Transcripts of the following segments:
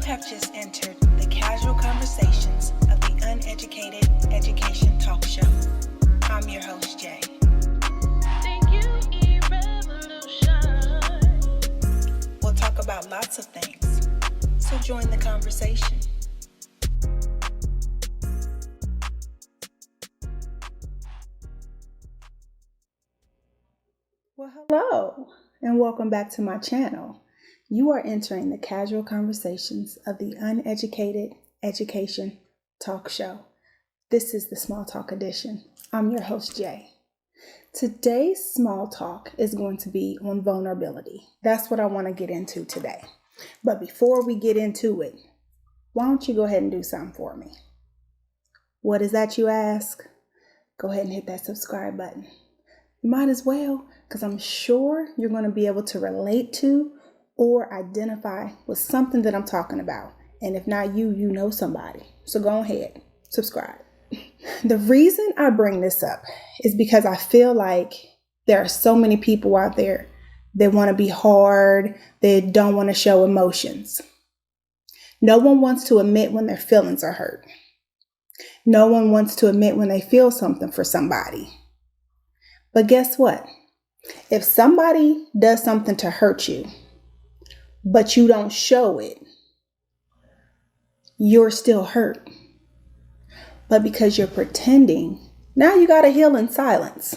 have just entered the casual conversations of the Uneducated Education Talk Show. I'm your host, Jay. We'll talk about lots of things, so join the conversation. Well, hello, and welcome back to my channel. You are entering the casual conversations of the Uneducated Education Talk Show. This is the Small Talk edition. I'm your host, Jay. Today's small talk is going to be on vulnerability. That's what I want to get into today. But before we get into it, why don't you go ahead and do something for me? What is that, you ask? Go ahead and hit that subscribe button. You might as well, because I'm sure you're going to be able to relate to or identify with something that I'm talking about. And if not you, you know somebody. So go ahead, subscribe. The reason I bring this up is because I feel like there are so many people out there that want to be hard, they don't want to show emotions. No one wants to admit when their feelings are hurt. No one wants to admit when they feel something for somebody. But guess what? If somebody does something to hurt you, but you don't show it, you're still hurt. But because you're pretending, now you got to heal in silence.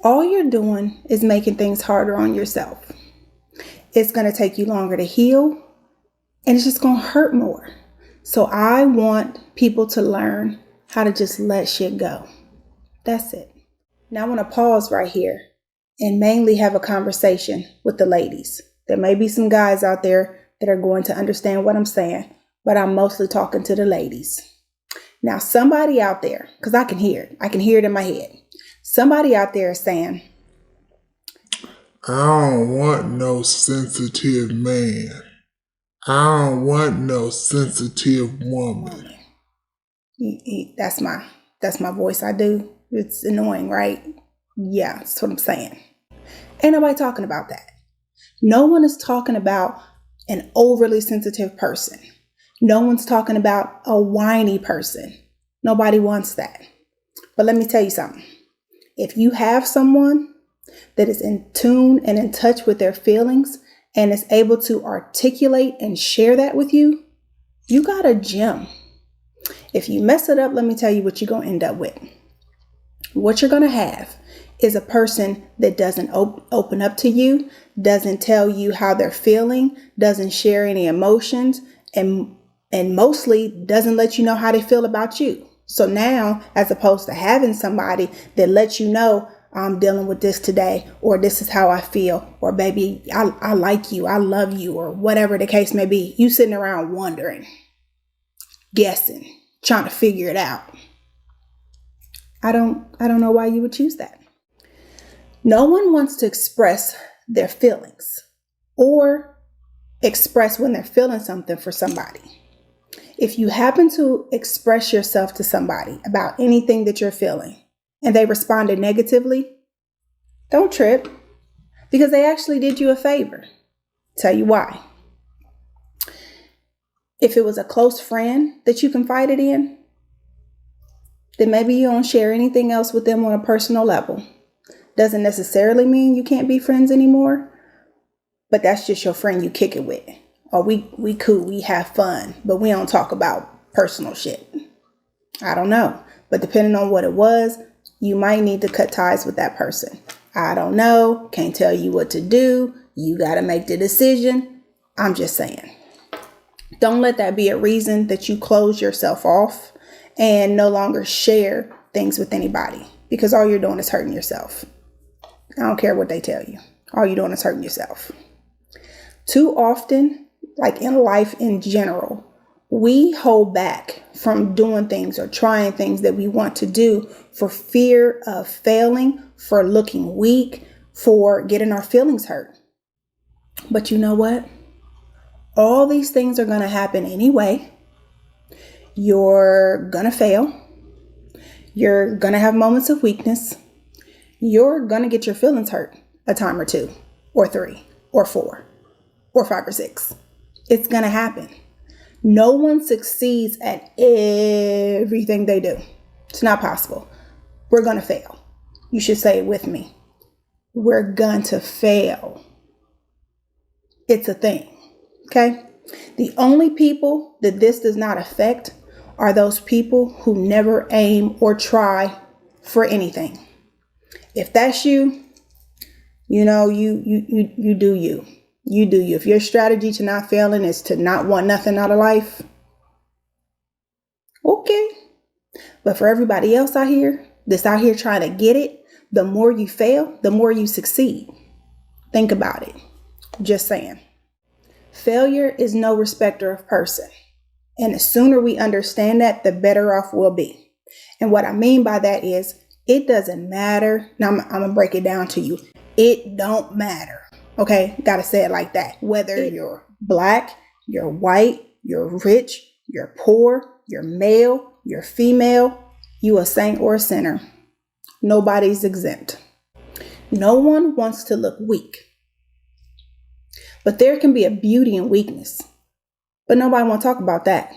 All you're doing is making things harder on yourself. It's going to take you longer to heal, and it's just going to hurt more. So I want people to learn how to just let shit go. That's it. Now I want to pause right here and mainly have a conversation with the ladies. There may be some guys out there that are going to understand what I'm saying, but I'm mostly talking to the ladies. Now, somebody out there, because I can hear it in my head. Somebody out there is saying, I don't want no sensitive man. I don't want no sensitive woman. That's my voice. I do. It's annoying, right? Yeah, that's what I'm saying. Ain't nobody talking about that. No one is talking about an overly sensitive person. No one's talking about a whiny person. Nobody wants that. But let me tell you something. If you have someone that is in tune and in touch with their feelings and is able to articulate and share that with you, you got a gem. If you mess it up, let me tell you what you're going to end up with. What you're going to have is a person that doesn't open up to you, doesn't tell you how they're feeling, doesn't share any emotions, and mostly doesn't let you know how they feel about you. So now, as opposed to having somebody that lets you know, I'm dealing with this today, or this is how I feel, or baby, I like you, I love you, or whatever the case may be, you sitting around wondering, guessing, trying to figure it out. I don't know why you would choose that. No one wants to express their feelings or express when they're feeling something for somebody. If you happen to express yourself to somebody about anything that you're feeling and they responded negatively, don't trip, because they actually did you a favor. Tell you why. If it was a close friend that you confided in, then maybe you don't share anything else with them on a personal level. Doesn't necessarily mean you can't be friends anymore, but that's just your friend you kick it with. Or we cool, we have fun, but we don't talk about personal shit. I don't know, but depending on what it was, you might need to cut ties with that person. I don't know, can't tell you what to do. You got to make the decision. I'm just saying. Don't let that be a reason that you close yourself off and no longer share things with anybody, because all you're doing is hurting yourself. I don't care what they tell you. All you're doing is hurting yourself. Too often, like in life in general, we hold back from doing things or trying things that we want to do for fear of failing, for looking weak, for getting our feelings hurt. But you know what? All these things are going to happen anyway. You're going to fail. You're going to have moments of weakness. You're going to get your feelings hurt a time or two, or three, or four, or five, or six. It's going to happen. No one succeeds at everything they do. It's not possible. We're going to fail. You should say it with me. We're going to fail. It's a thing. Okay? The only people that this does not affect are those people who never aim or try for anything. If that's you, you do you. You do you. If your strategy to not failing is to not want nothing out of life, okay. But for everybody else out here that's out here trying to get it, the more you fail, the more you succeed. Think about it. Just saying. Failure is no respecter of person. And the sooner we understand that, the better off we'll be. And what I mean by that is, it doesn't matter. Now I'm going to break it down to you. It don't matter. Okay? Got to say it like that. Whether you're black, you're white, you're rich, you're poor, you're male, you're female, you a saint or a sinner. Nobody's exempt. No one wants to look weak. But there can be a beauty in weakness. But nobody wants to talk about that.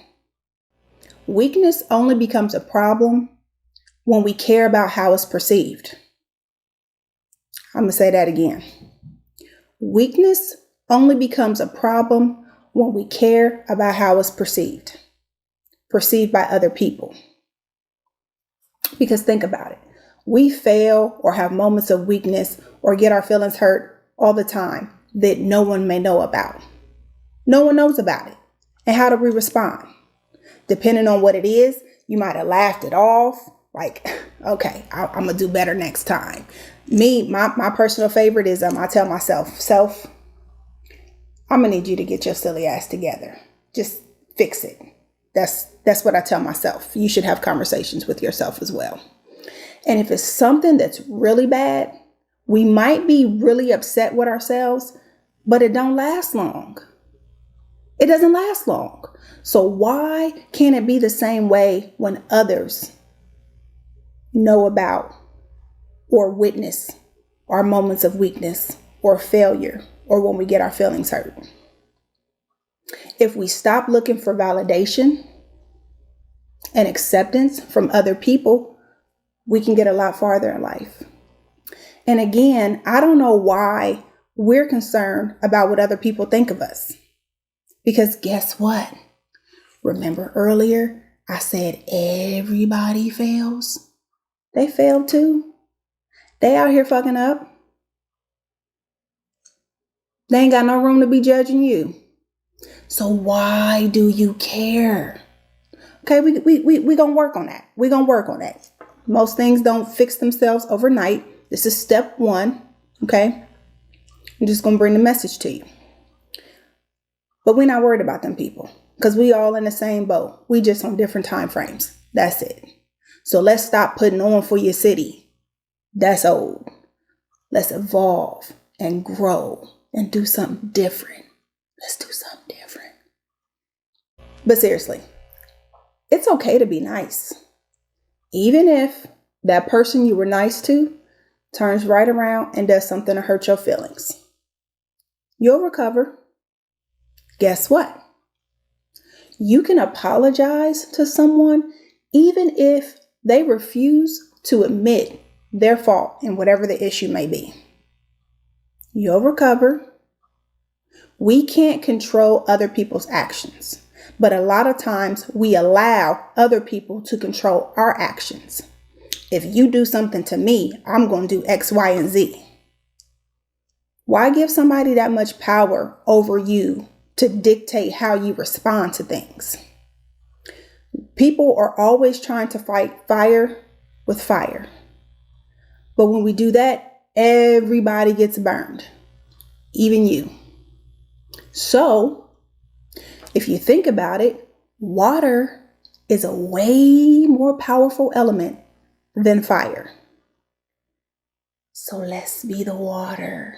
Weakness only becomes a problem when we care about how it's perceived. I'm going to say that again. Weakness only becomes a problem when we care about how it's perceived by other people. Because think about it. We fail or have moments of weakness or get our feelings hurt all the time that no one may know about. No one knows about it. And how do we respond? Depending on what it is, you might have laughed it off. Like, okay, I'm going to do better next time. My personal favorite is I tell myself, self, I'm going to need you to get your silly ass together. Just fix it. That's what I tell myself. You should have conversations with yourself as well. And if it's something that's really bad, we might be really upset with ourselves, but it don't last long. It doesn't last long. So why can't it be the same way when others know about or witness our moments of weakness or failure or when we get our feelings hurt? If we stop looking for validation and acceptance from other people, we can get a lot farther in life. And again, I don't know why we're concerned about what other people think of us. Because guess what? Remember earlier, I said everybody fails. They failed too. They out here fucking up. They ain't got no room to be judging you. So why do you care? Okay, we gonna work on that. We gonna work on that. Most things don't fix themselves overnight. This is step one. Okay, I'm just gonna bring the message to you. But we're not worried about them people because we all in the same boat. We just on different time frames. That's it. So let's stop putting on for your city. That's old. Let's evolve and grow and do something different. Let's do something different. But seriously, it's okay to be nice. Even if that person you were nice to turns right around and does something to hurt your feelings. You'll recover. Guess what? You can apologize to someone even if they refuse to admit their fault in whatever the issue may be. You'll recover. We can't control other people's actions, but a lot of times we allow other people to control our actions. If you do something to me, I'm going to do X, Y, and Z. Why give somebody that much power over you to dictate how you respond to things? People are always trying to fight fire with fire. But when we do that, everybody gets burned, even you. So, if you think about it, water is a way more powerful element than fire. So let's be the water.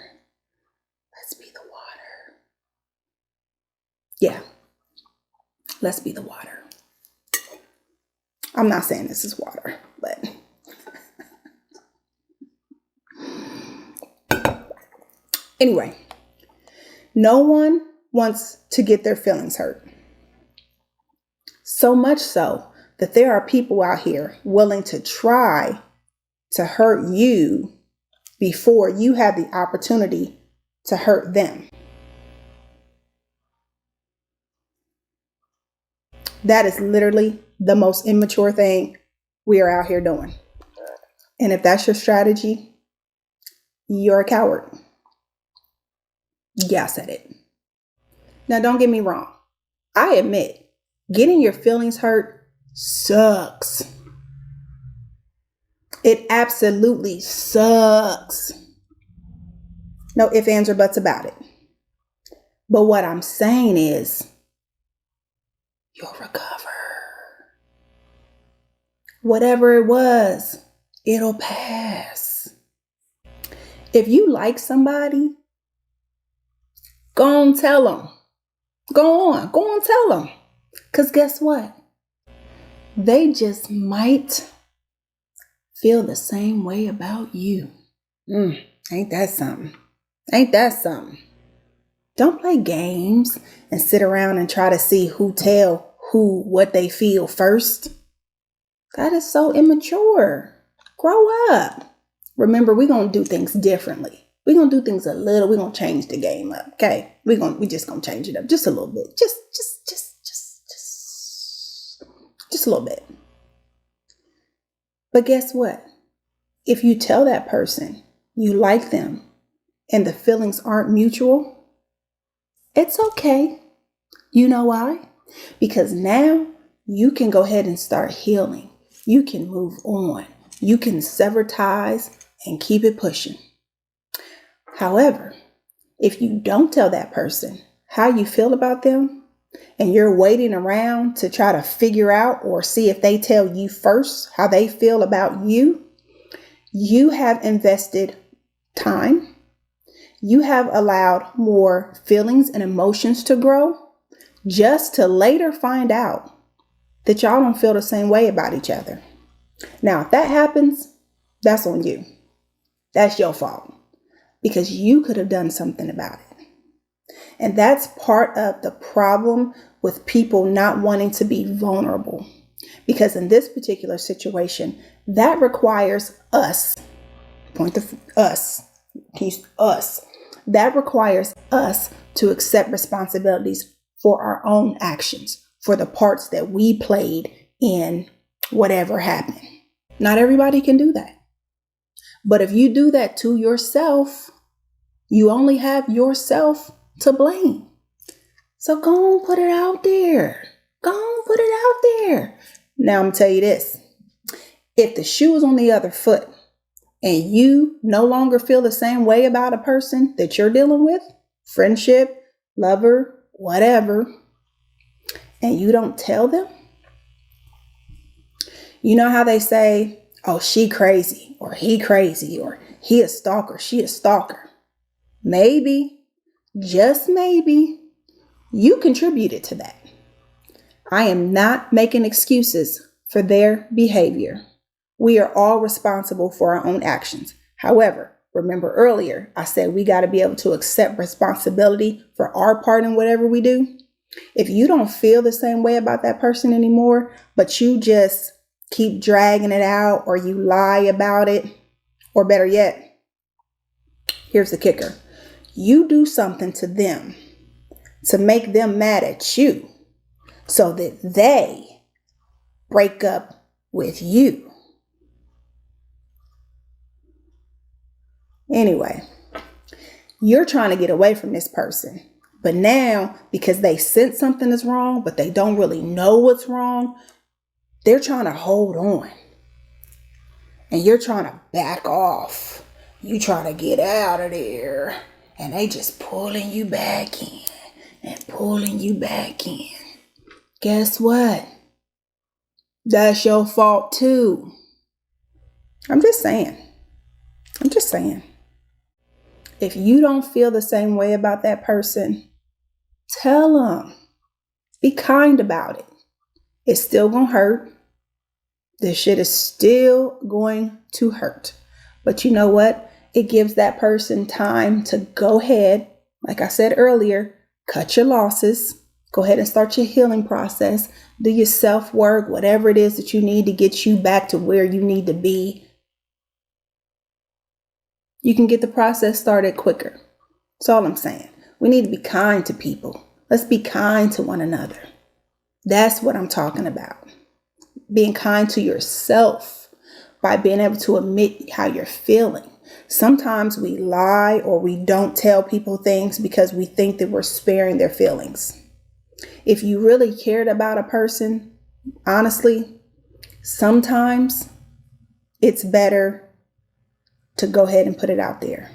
Let's be the water. Yeah, let's be the water. I'm not saying this is water, but anyway, no one wants to get their feelings hurt. So much so that there are people out here willing to try to hurt you before you have the opportunity to hurt them. That is literally the most immature thing we are out here doing. And if that's your strategy, you're a coward. Yeah, I said it. Now, don't get me wrong. I admit, getting your feelings hurt sucks. It absolutely sucks. No ifs, ands, or buts about it. But what I'm saying is, you'll recover. Whatever it was, it'll pass. If you like somebody, go on, tell them. Go on, tell them. Because guess what? They just might feel the same way about you. Ain't that something? Ain't that something? Don't play games and sit around and try to see who tell who what they feel first. That is so immature. Grow up. Remember, we're going to do things differently. We're going to do things a little. We're going to change the game up. Okay. We just going to change it up just a little bit. Just a little bit. But guess what? If you tell that person you like them and the feelings aren't mutual, it's okay. You know why? Because now you can go ahead and start healing. You can move on. You can sever ties and keep it pushing. However, if you don't tell that person how you feel about them and you're waiting around to try to figure out or see if they tell you first how they feel about you, you have invested time. You have allowed more feelings and emotions to grow just to later find out that y'all don't feel the same way about each other. Now, if that happens, that's on you. That's your fault because you could have done something about it. And that's part of the problem with people not wanting to be vulnerable. Because in this particular situation, that requires us. Point to us. Us. That requires us to accept responsibilities for our own actions, for the parts that we played in whatever happened. Not everybody can do that. But if you do that to yourself, you only have yourself to blame. So go and put it out there. Go and put it out there. Now I'm going to tell you this. If the shoe is on the other foot and you no longer feel the same way about a person that you're dealing with, friendship, lover, whatever, and you don't tell them, you know how they say, oh, she crazy, or he crazy, or he a stalker, she a stalker. Maybe, just maybe, you contributed to that. I am not making excuses for their behavior. We are all responsible for our own actions. However, remember earlier, I said we got to be able to accept responsibility for our part in whatever we do. If you don't feel the same way about that person anymore, but you just keep dragging it out or you lie about it, or better yet, here's the kicker. You do something to them to make them mad at you so that they break up with you. Anyway, you're trying to get away from this person. But now, because they sense something is wrong, but they don't really know what's wrong, they're trying to hold on. And you're trying to back off. You trying to get out of there. And they just pulling you back in and pulling you back in. Guess what? That's your fault too. I'm just saying. If you don't feel the same way about that person, tell them. Be kind about it. It's still going to hurt. This shit is still going to hurt. But you know what? It gives that person time to go ahead, like I said earlier, cut your losses. Go ahead and start your healing process. Do your self-work, whatever it is that you need to get you back to where you need to be. You can get the process started quicker. That's all I'm saying. We need to be kind to people. Let's be kind to one another. That's what I'm talking about. Being kind to yourself by being able to admit how you're feeling. Sometimes we lie or we don't tell people things because we think that we're sparing their feelings. If you really cared about a person, honestly, sometimes it's better to go ahead and put it out there.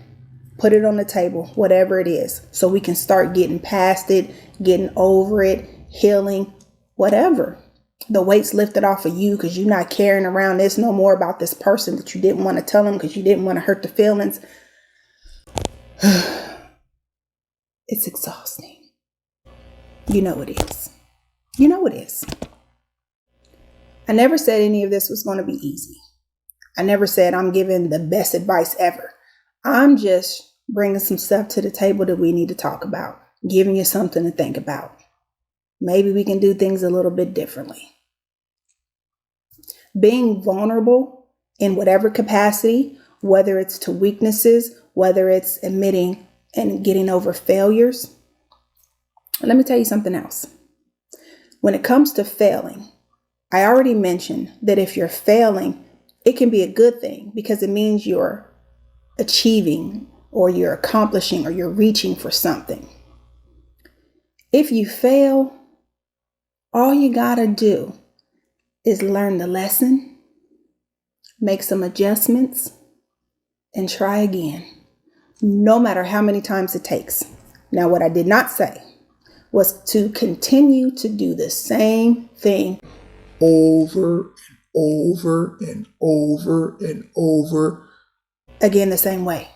Put it on the table, whatever it is, so we can start getting past it, getting over it, healing, whatever. The weight's lifted off of you because you're not carrying around this no more about this person that you didn't want to tell them because you didn't want to hurt the feelings. It's exhausting. You know it is. You know it is. I never said any of this was going to be easy. I never said I'm giving the best advice ever. I'm just bringing some stuff to the table that we need to talk about, giving you something to think about. Maybe we can do things a little bit differently. Being vulnerable in whatever capacity, whether it's to weaknesses, whether it's admitting and getting over failures. Let me tell you something else. When it comes to failing, I already mentioned that if you're failing, it can be a good thing because it means you're achieving or you're accomplishing or you're reaching for something. If you fail, all you gotta do is learn the lesson, make some adjustments, and try again, no matter how many times it takes. Now, what I did not say was to continue to do the same thing over and over and over and over again the same way.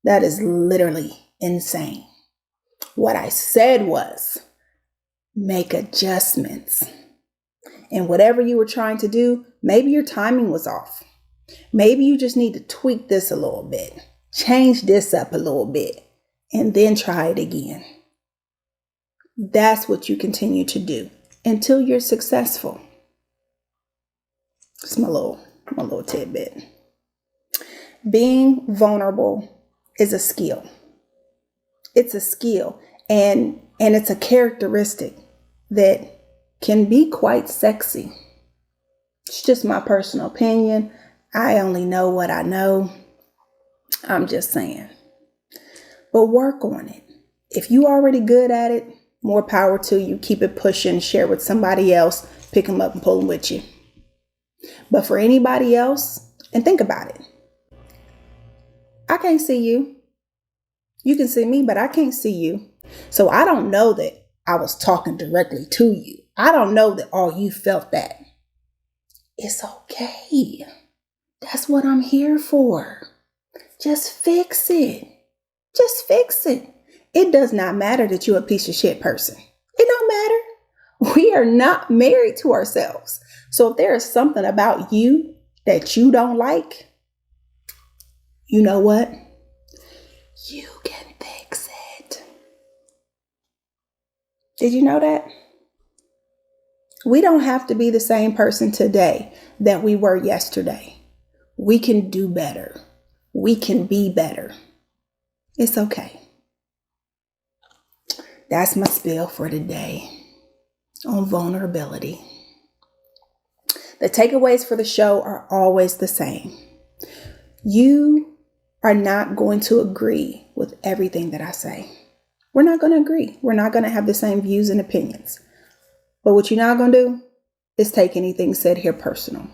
That is literally insane. What I said was make adjustments. And whatever you were trying to do, maybe your timing was off. Maybe you just need to tweak this a little bit, change this up a little bit, and then try it again. That's what you continue to do until you're successful. It's my little tidbit. Being vulnerable is a skill. It's a skill and it's a characteristic that can be quite sexy. It's just my personal opinion. I only know what I know. I'm just saying. But work on it. If you already good at it, more power to you. Keep it pushing, share with somebody else, pick them up and pull them with you. But for anybody else, and think about it. I can't see you. You can see me, but I can't see you. So I don't know that I was talking directly to you. I don't know that you felt that. It's okay. That's what I'm here for. Just fix it. Just fix it. It does not matter that you're a piece of shit person. It don't matter. We are not married to ourselves. So if there is something about you that you don't like, you know what? You can fix it. Did you know that? We don't have to be the same person today that we were yesterday. We can do better. We can be better. It's okay. That's my spiel for today on vulnerability. The takeaways for the show are always the same. You are not going to agree with everything that I say. We're not going to agree. We're not going to have the same views and opinions. But what you're not going to do is take anything said here personal.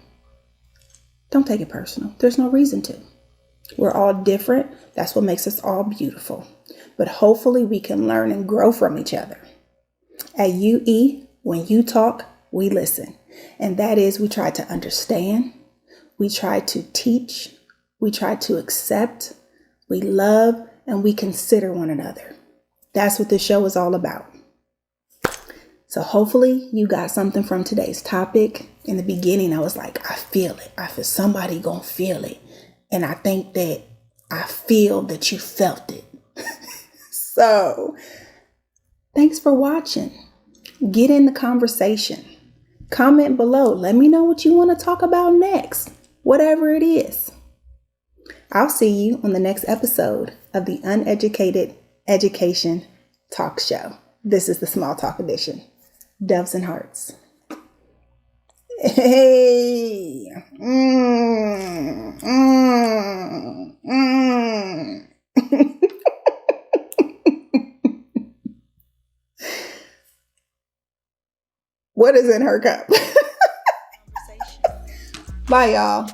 Don't take it personal. There's no reason to. We're all different. That's what makes us all beautiful. But hopefully we can learn and grow from each other. At UE, when you talk, we listen. And that is, we try to understand. We try to teach. We try to accept. We love and we consider one another. That's what this show is all about. So hopefully you got something from today's topic. In the beginning, I was like, I feel it. I feel somebody gonna feel it. And I think that I feel that you felt it. So Thanks for watching. Get in the conversation. Comment below. Let me know what you want to talk about next, whatever it is. I'll see you on the next episode of the Uneducated Education Talk Show. This is the Small Talk Edition. Doves and hearts. Hey. What is in her cup? Bye, y'all.